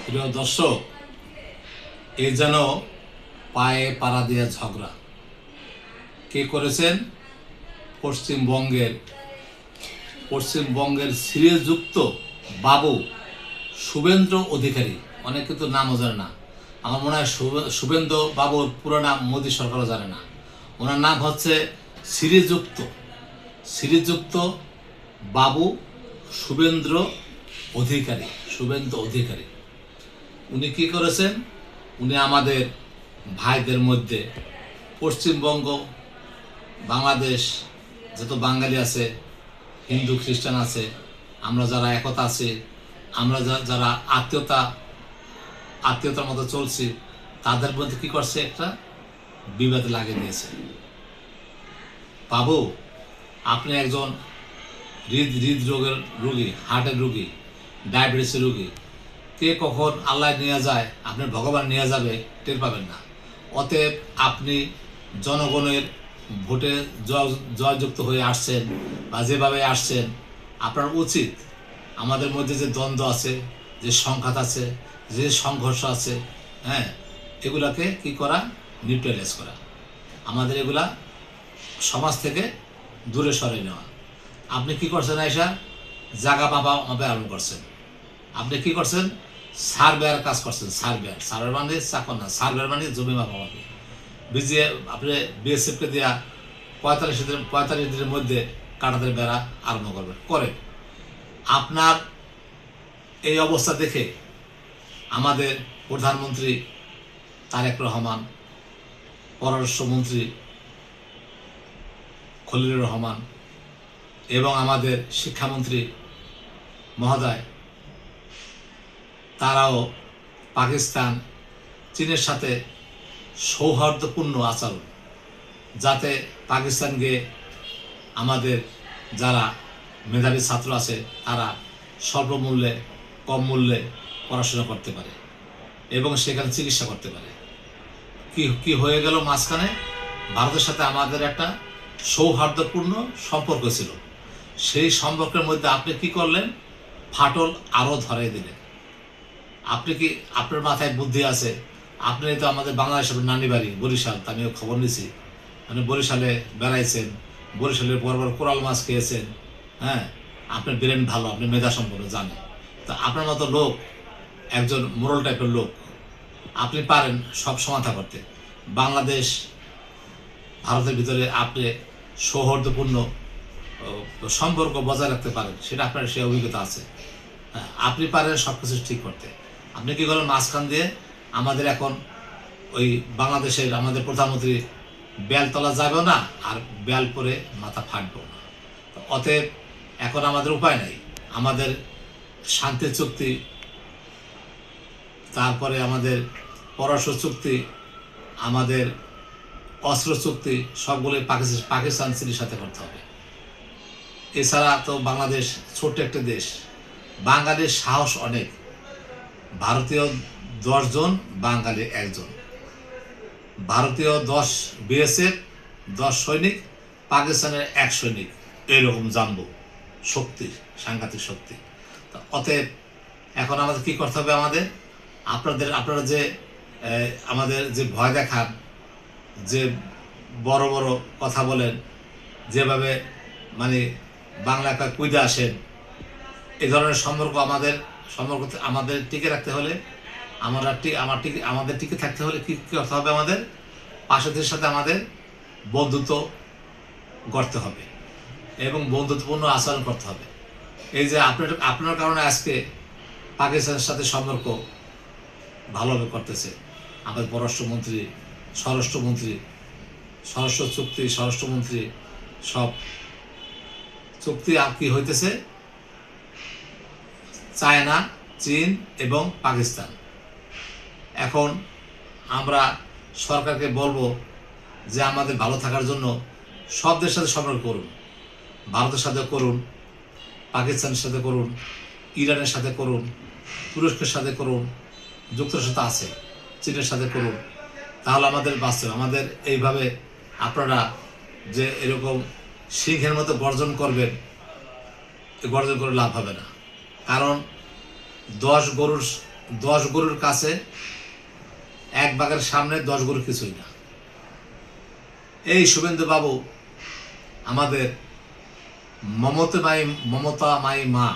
প্রিয় দর্শক, এ যেন পায়ে পাড়া দিয়ে ঝগড়া। কে করেছেন? পশ্চিমবঙ্গের পশ্চিমবঙ্গের শ্রীযুক্ত বাবু শুভেন্দ্র অধিকারী। অনেকে তো নামও জানে না। আমার মনে হয় শুভেন্দ্র বাবুর পুরো নাম মোদী সরকারও জানে না। ওনার নাম হচ্ছে শ্রীযুক্ত শ্রীযুক্ত বাবু শুভেন্দ্র অধিকারী। শুভেন্দ্র অধিকারী উনি কি করেছেন? উনি আমাদের ভাইদের মধ্যে পশ্চিমবঙ্গ, বাংলাদেশ, যত বাঙালি আছে, হিন্দু খ্রিস্টান আছে, আমরা যারা একতা আছি, আমরা যারা আত্মীয়তার মতো চলছি, তাদের মধ্যে কি করছে? একটা বিবাদ লাগিয়ে দিয়েছে। বাবু, আপনি একজন হৃদরোগের রোগী, হার্টের রোগী, ডায়াবেটিসের রোগী। কে কখন আল্লাহ নিয়ে যায়, আপনি ভগবান নিয়ে যাবে, টের পাবেন না। অতএব আপনি জনগণের ভোটে জয়যুক্ত হয়ে আসছেন বা যেভাবে আসছেন, আপনার উচিত আমাদের মধ্যে যে দ্বন্দ্ব আছে, যে সংঘাত আছে, যে সংঘর্ষ আছে, হ্যাঁ, এগুলাকে কি করা? নিউট্রালাইজ করা। আমাদের এগুলা সমাজ থেকে দূরে সরিয়ে নেওয়া। আপনি কি করছেন? আয়সা জাগা মাপে আরম্ভ করছেন। আপনি কি করছেন? সার্ভেয়ার কাজ করছেন। সার্ভেয়ার মানে চাকর না, সার্ভেয়ার মানে জমি মাপামাপি। বিজিএ আপনি বিএসএফকে দেওয়া 45 দিনের মধ্যে কাঁটাদের বেড়া আরম্ভ করবেন করে। আপনার এই অবস্থা দেখে আমাদের প্রধানমন্ত্রী তারেক রহমান, পররাষ্ট্রমন্ত্রী খলিলুর রহমান এবং আমাদের শিক্ষামন্ত্রী মহোদয়, তারাও পাকিস্তান, চীনের সাথে সৌহার্দ্যপূর্ণ আচরণ, যাতে পাকিস্তানকে আমাদের যারা মেধাবী ছাত্র আছে তারা স্বল্প মূল্যে, কম মূল্যে পড়াশোনা করতে পারে এবং সেখানে চিকিৎসা করতে পারে। কি হয়ে গেল? মাঝখানে ভারতের সাথে আমাদের একটা সৌহার্দ্যপূর্ণ সম্পর্ক ছিল। সেই সম্পর্কের মধ্যে আপনি কি করলেন? ফাটল আরও ধরাই দিলেন। আপনি কি, আপনার মাথায় বুদ্ধি আছে? আপনি তো আমাদের বাংলাদেশের নানি বাড়ি বরিশাল, আমিও খবর নিছি। আপনি বরিশালে বেড়াইছেন, বরিশালের বড় বড় কোরাল মাছ খেয়েছেন, হ্যাঁ, আপনার ব্রেন ভালো, আপনি মেধা সম্পন্ন জানেন। তো আপনার মতো লোক, একজন মোরাল টাইপের লোক, আপনি পারেন সব সমাধা করতে। বাংলাদেশ ভারতের ভিতরে আপনি সৌহার্দ্যপূর্ণ সম্পর্ক বজায় রাখতে পারেন, সেটা আপনার সেই অভিজ্ঞতা আছে। হ্যাঁ, আপনি পারেন সব কিছু ঠিক করতে। আপনি কি করেন? মাঝখান দিয়ে আমাদের এখন ওই বাংলাদেশের আমাদের প্রধানমন্ত্রী বেল তলা যাবেও না, আর বেল পরে মাথা ফাটবেও না। অতএব এখন আমাদের উপায় নাই। আমাদের শান্তি চুক্তি, তারপরে আমাদের পররাষ্ট্র চুক্তি, আমাদের অস্ত্র চুক্তি, সবগুলোই পাকিস্তান চীনের সাথে করতে হবে। এছাড়া তো বাংলাদেশ ছোট্ট একটা দেশ, বাঙালির সাহস অনেক। ভারতীয় 10 জন, বাঙালি 1 জন। ভারতীয় 10 বিএসএফ, 10 সৈনিক, পাকিস্তানের 1 সৈনিক, এইরকম জানবো শক্তি, সাংঘাতিক শক্তি। অতএব এখন আমাদের কি করতে হবে? আপনারা যে আমাদের যে ভয় দেখান, যে বড় বড় কথা বলেন, যেভাবে মানে বাংলা কুইদে আসেন, এই ধরনের সম্পর্ক আমাদের টিকে রাখতে হলে, আমাদের টিকে থাকতে হলে কি করতে হবে? আমাদের পাশেদের সাথে আমাদের বন্ধুত্ব গড়তে হবে এবং বন্ধুত্বপূর্ণ আচরণ করতে হবে। এই যে আপনার কারণে আজকে পাকিস্তানের সাথে সম্পর্ক ভালোভাবে করতেছে আমাদের পররাষ্ট্রমন্ত্রী, স্বরাষ্ট্রমন্ত্রী, স্বরাষ্ট্রমন্ত্রী, সব চুক্তি কি হইতেছে? চায়না, চীন এবং পাকিস্তান। এখন আমরা সরকারকে বলবো যে আমাদের ভালো থাকার জন্য সব দেশের সাথে সম্পর্ক করুন। ভারতের সাথে করুন, পাকিস্তানের সাথে করুন, ইরানের সাথে করুন, তুরস্কের সাথে করুন, যুক্তরাষ্ট্র আছে, চীনের সাথে করুন। তাহলে আমাদের বাঁচবে। আমাদের এইভাবে আপনারা যে এরকম সিংহের মতো গর্জন করবেন, গর্জন করে লাভ হবে না। কারণ 10 গরুর 10 গরুর কাছে এক বাঘের সামনে 10 গরু কিছুই না। এই শুভেন্দু বাবু আমাদের মমতামায়ী মা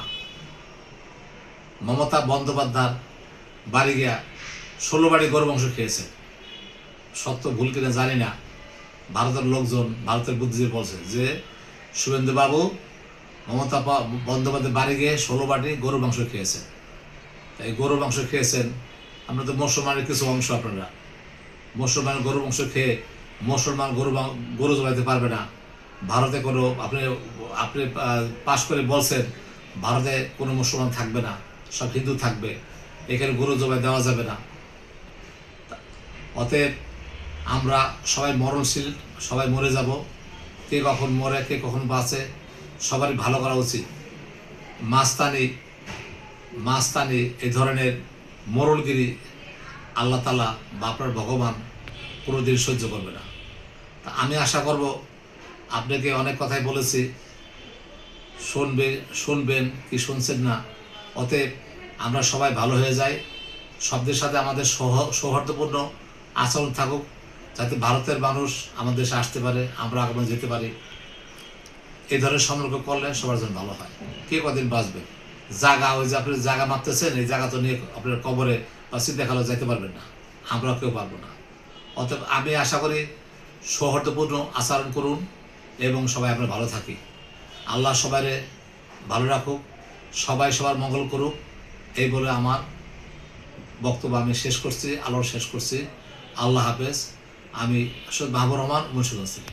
মমতা বন্দ্যোপাধ্যায় বাড়ি গিয়া 16 বাড়ি গরু মাংস খেয়েছে। সত্য ভুল কিনা জানি না, ভারতের লোকজন, ভারতের বুদ্ধিজীবী বলছে যে শুভেন্দু বাবু মমতা বন্দ্যোপাধ্যায় বাড়ি গিয়ে 16 বাটি গরু মাংস খেয়েছেন। এই গরু মাংস খেয়েছেন, আমরা তো মুসলমানের কিছু অংশ, আপনারা মুসলমান গরু মাংস খেয়ে মুসলমান গরু জবাইতে পারবে না। ভারতে কোনো আপনি পাশ করে বলছেন ভারতে কোনো মুসলমান থাকবে না, সব হিন্দু থাকবে, এখানে গরু জবাই দেওয়া যাবে না। অতএব আমরা সবাই মরণশীল, সবাই মরে যাব। কে কখন মরে কে কখন বাঁচে সবারই ভালো করা উচিত। মাস্তানি এই ধরনের মোড়লগিরি আল্লাহ তাআলা বা আপনার ভগবান কোনোদিন সহ্য করবে না। তা আমি আশা করব, আপনাকে অনেক কথাই বলেছি, শুনবেন কি শুনছেন না। অতএব আমরা সবাই ভালো হয়ে যাই, শব্দের সাথে আমাদের সৌহার্দ্যপূর্ণ আচরণ থাকুক, যাতে ভারতের মানুষ আমাদের দেশে আসতে পারে, আমরা আগামী যেতে পারি। এই ধরনের সম্পর্ক করলে সবার জন্য ভালো হয়। কে কদিন বাঁচবে? জায়গা, ওই যে আপনি জায়গা মাপতেছেন, এই জায়গা তো নিয়ে আপনার কবরে বা চিন্তা খালো যাইতে পারবেন না, আমরাও কেউ পারবো না। অতএব আমি আশা করি সৌহার্দ্যপূর্ণ আচরণ করুন এবং সবাই আমরা ভালো থাকি। আল্লাহ সবাইরে ভালো রাখুক, সবাই সবার মঙ্গল করুক, এই বলে আমার বক্তব্য আমি শেষ করছি, শেষ করছি। আল্লাহ হাফেজ। আমি মাহবুব রহমান, মুন্সিগঞ্জ থেকে।